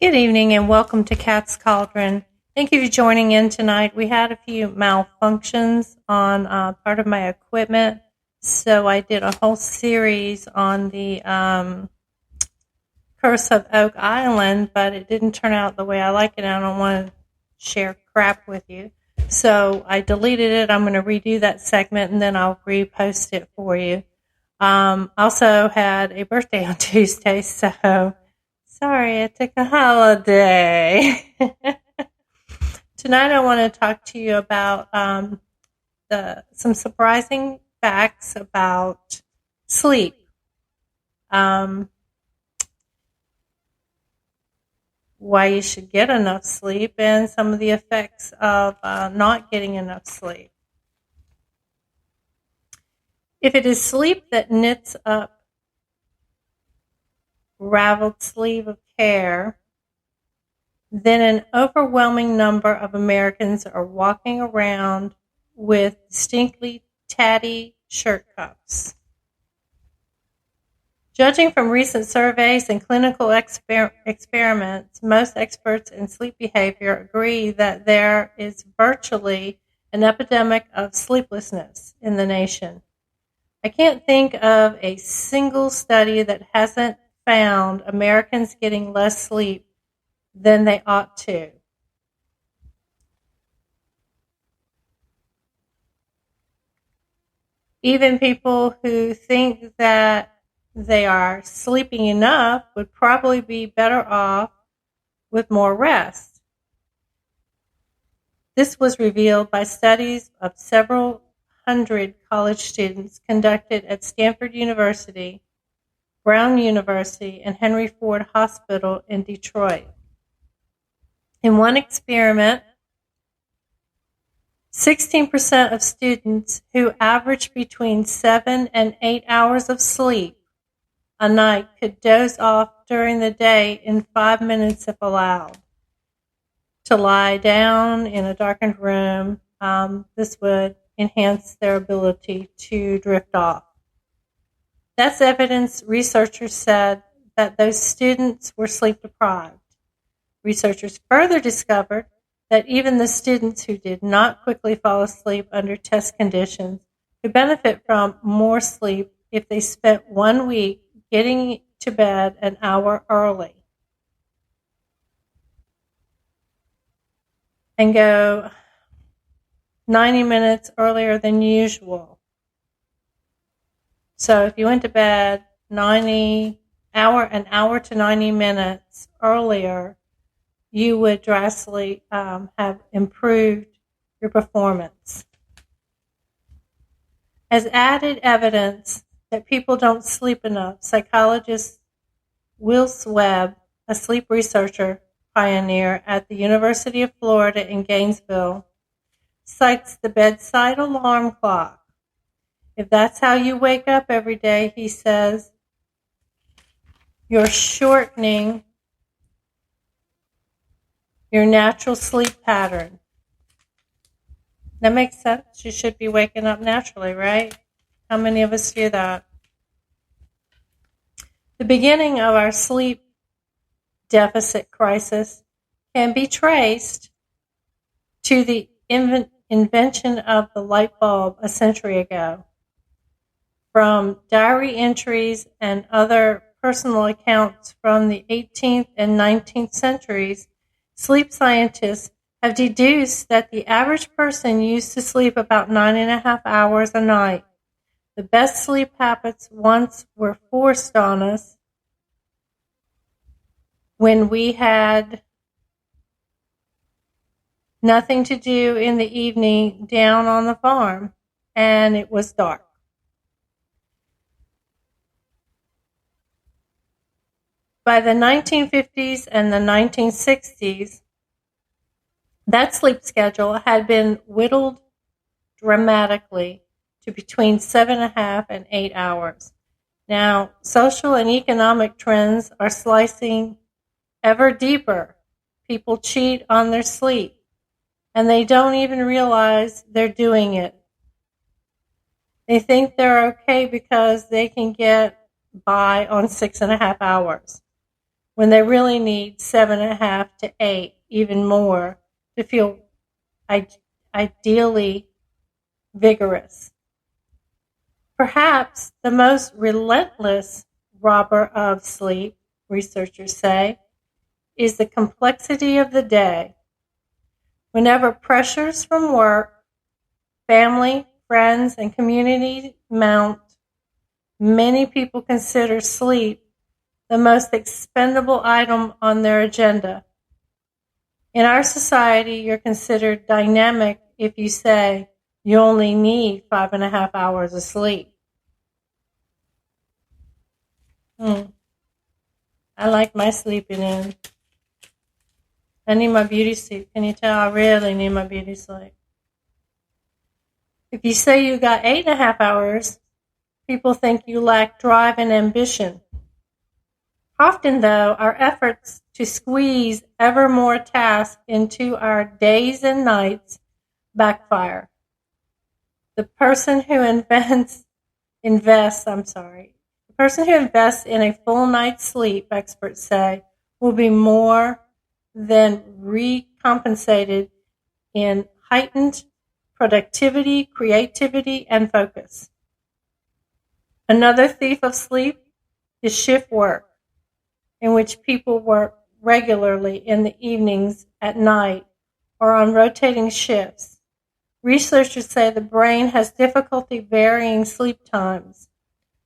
Good evening and welcome to Cat's Cauldron. Thank you for joining in tonight. We had a few malfunctions on part of my equipment, so I did a whole series on the Curse of Oak Island, but it didn't turn out the way I like it. I don't want to share crap with you. So I deleted it. I'm going to redo that segment and then I'll repost it for you. Also had a birthday on Tuesday, so sorry, I took a holiday. Tonight I want to talk to you about some surprising facts about sleep. Why you should get enough sleep and some of the effects of not getting enough sleep. If it is sleep that knits up raveled sleeve of care, then an overwhelming number of Americans are walking around with distinctly tatty shirt cuffs. Judging from recent surveys and clinical experiments, most experts in sleep behavior agree that there is virtually an epidemic of sleeplessness in the nation. I can't think of a single study that hasn't found Americans getting less sleep than they ought to. Even people who think that they are sleeping enough would probably be better off with more rest. This was revealed by studies of several hundred college students conducted at Stanford University, Brown University, and Henry Ford Hospital in Detroit. In one experiment, 16% of students who averaged between 7 and 8 hours of sleep a night could doze off during the day in 5 minutes if allowed. To lie down in a darkened room, this would enhance their ability to drift off. That's evidence researchers said that those students were sleep deprived. Researchers further discovered that even the students who did not quickly fall asleep under test conditions could benefit from more sleep if they spent 1 week getting to bed an hour early and go 90 minutes earlier than usual. So if you went to bed an hour to 90 minutes earlier, you would drastically have improved your performance. As added evidence that people don't sleep enough, psychologist Wills Webb, a sleep researcher pioneer at the University of Florida in Gainesville, cites the bedside alarm clock. If that's how you wake up every day, he says, you're shortening your natural sleep pattern. That makes sense. You should be waking up naturally, right? How many of us do that? The beginning of our sleep deficit crisis can be traced to the invention of the light bulb a century ago. From diary entries and other personal accounts from the 18th and 19th centuries, sleep scientists have deduced that the average person used to sleep about 9.5 hours a night. The best sleep habits once were forced on us when we had nothing to do in the evening down on the farm and it was dark. By the 1950s and the 1960s, that sleep schedule had been whittled dramatically to between 7.5 and 8 hours. Now, social and economic trends are slicing ever deeper. People cheat on their sleep, and they don't even realize they're doing it. They think they're okay because they can get by on 6.5 hours. when they really need 7.5 to 8, even more, to feel ideally vigorous. Perhaps the most relentless robber of sleep, researchers say, is the complexity of the day. Whenever pressures from work, family, friends, and community mount, many people consider sleep the most expendable item on their agenda. In our society, you're considered dynamic if you say you only need 5.5 hours of sleep. I like my sleeping in. I need my beauty sleep. Can you tell? I really need my beauty sleep. If you say you got 8.5 hours, people think you lack drive and ambition. Often, though, our efforts to squeeze ever more tasks into our days and nights backfire. The person who invests in a full night's sleep, experts say, will be more than recompensated in heightened productivity, creativity, and focus. Another thief of sleep is shift work, in which people work regularly in the evenings, at night, or on rotating shifts. Researchers say the brain has difficulty varying sleep times,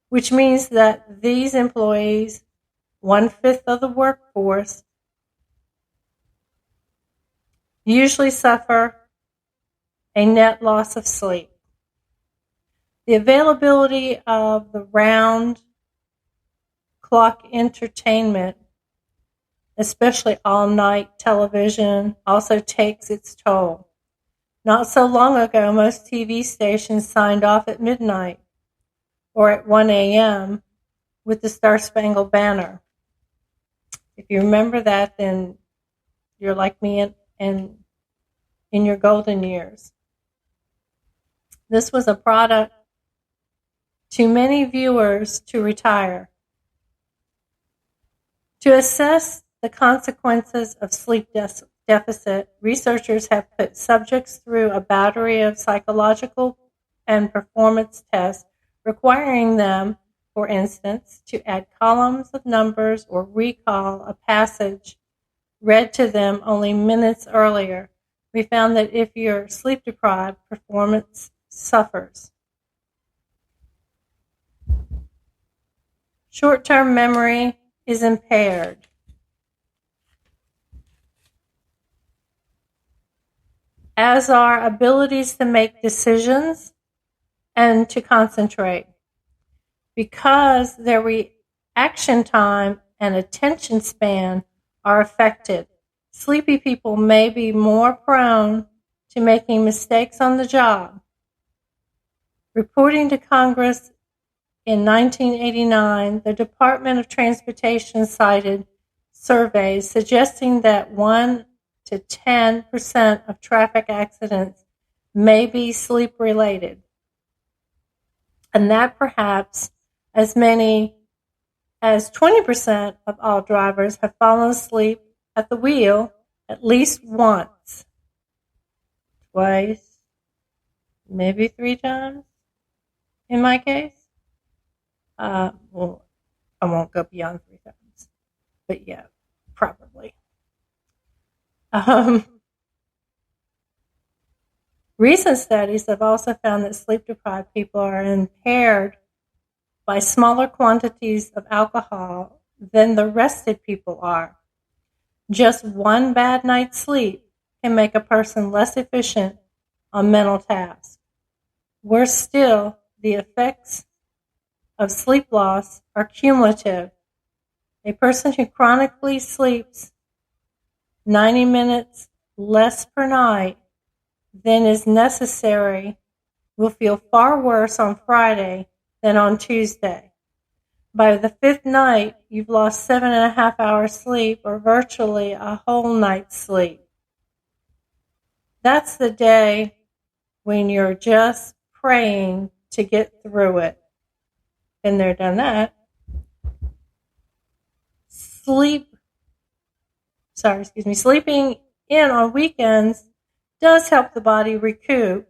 which means that these employees, 1/5 of the workforce, usually suffer a net loss of sleep. The availability of the round-clock entertainment, especially all-night television, also takes its toll. Not so long ago, most TV stations signed off at midnight or at 1 a.m. with the Star-Spangled Banner. If you remember that, then you're like me in your golden years. This was a product to many viewers to retire. To assess the consequences of sleep deficit, researchers have put subjects through a battery of psychological and performance tests, requiring them, for instance, to add columns of numbers or recall a passage read to them only minutes earlier. We found that if you're sleep deprived, performance suffers. Short-term memory is impaired. As are abilities to make decisions and to concentrate. Because their reaction time and attention span are affected, sleepy people may be more prone to making mistakes on the job. Reporting to Congress in 1989, the Department of Transportation cited surveys suggesting that 1 to 10% of traffic accidents may be sleep-related, and that perhaps as many as 20% of all drivers have fallen asleep at the wheel at least once, twice, maybe 3 times in my case. Well, I won't go beyond 3 times, but yeah, probably. Recent studies have also found that sleep-deprived people are impaired by smaller quantities of alcohol than the rested people are. Just one bad night's sleep can make a person less efficient on mental tasks. Worse still, the effects of sleep loss are cumulative. A person who chronically sleeps 90 minutes less per night than is necessary will feel far worse on Friday than on Tuesday. By the 5th night, you've lost 7.5 hours sleep, or virtually a whole night's sleep. That's the day when you're just praying to get through it. Been there, done that. Sleep Sleeping in on weekends does help the body recoup,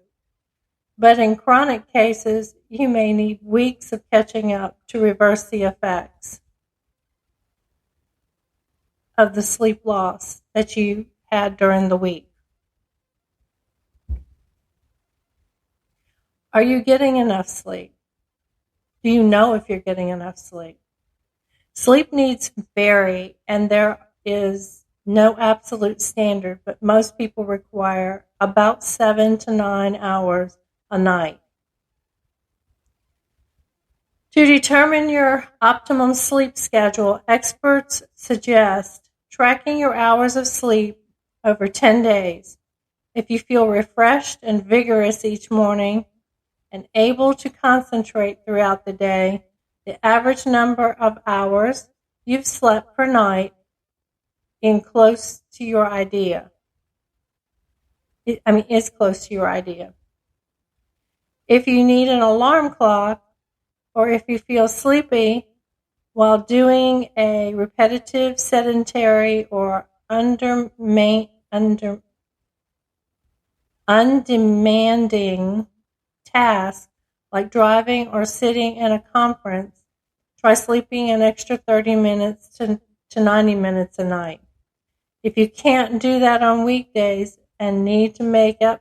but in chronic cases, you may need weeks of catching up to reverse the effects of the sleep loss that you had during the week. Are you getting enough sleep? Do you know if you're getting enough sleep? Sleep needs vary, and there is no absolute standard, but most people require about 7 to 9 hours a night. To determine your optimum sleep schedule, experts suggest tracking your hours of sleep over 10 days. If you feel refreshed and vigorous each morning and able to concentrate throughout the day, the average number of hours you've slept per night is close to your idea. Is close to your idea. If you need an alarm clock, or if you feel sleepy while doing a repetitive, sedentary, or undemanding task like driving or sitting in a conference, try sleeping an extra 30 minutes to 90 minutes a night. If you can't do that on weekdays and need to make up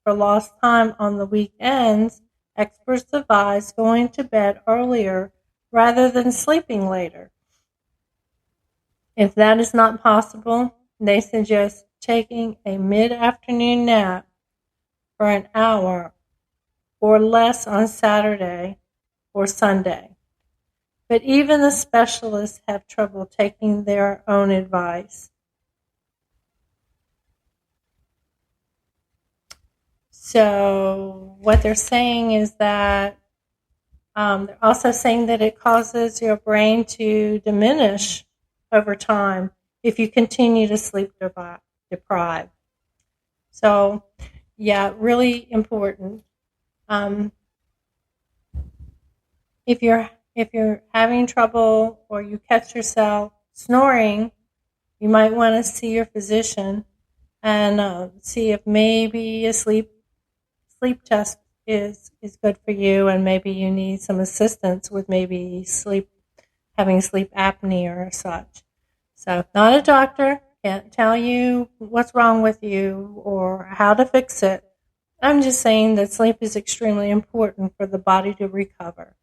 for lost time on the weekends, experts advise going to bed earlier rather than sleeping later. If that is not possible, they suggest taking a mid-afternoon nap for an hour or less on Saturday or Sunday. But even the specialists have trouble taking their own advice. So what they're saying is that they're also saying that it causes your brain to diminish over time if you continue to sleep deprived. So, yeah, really important. If you're having trouble or you catch yourself snoring, you might want to see your physician and see if maybe a sleep test is good for you, and maybe you need some assistance with maybe having sleep apnea or such. So, not a doctor, can't tell you what's wrong with you or how to fix it. I'm just saying that sleep is extremely important for the body to recover.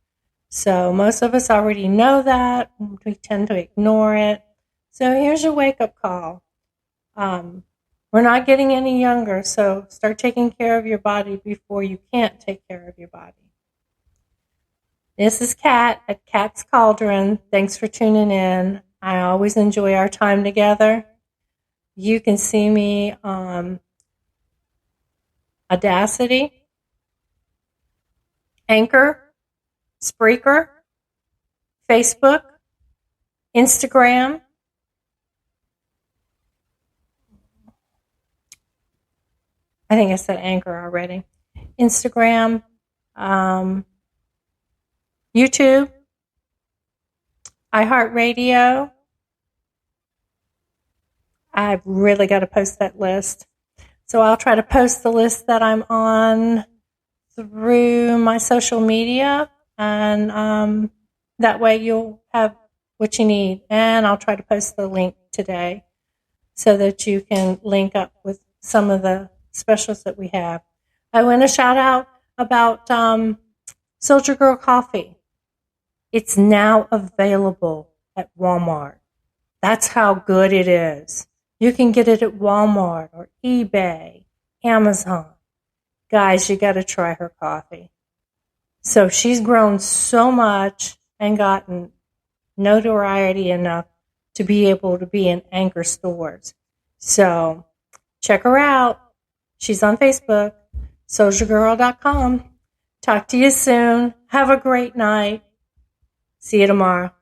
So most of us already know that. We tend to ignore it. So here's your wake-up call. We're not getting any younger, so start taking care of your body before you can't take care of your body. This is Kat at Kat's Cauldron. Thanks for tuning in. I always enjoy our time together. You can see me on Audacity, Anchor, Spreaker, Facebook, Instagram, I think I said Anchor already, Instagram, YouTube, iHeartRadio. I've really got to post that list. So I'll try to post the list that I'm on through my social media, and that way you'll have what you need. And I'll try to post the link today so that you can link up with some of the specials that we have. I want to shout out about Soldier Girl Coffee. It's now available at Walmart. That's how good it is. You can get it at Walmart or eBay, Amazon. Guys, you got to try her coffee. So she's grown so much and gotten notoriety enough to be able to be in Anchor stores. So check her out. She's on Facebook, soldiergirl.com. Talk to you soon. Have a great night. See you tomorrow.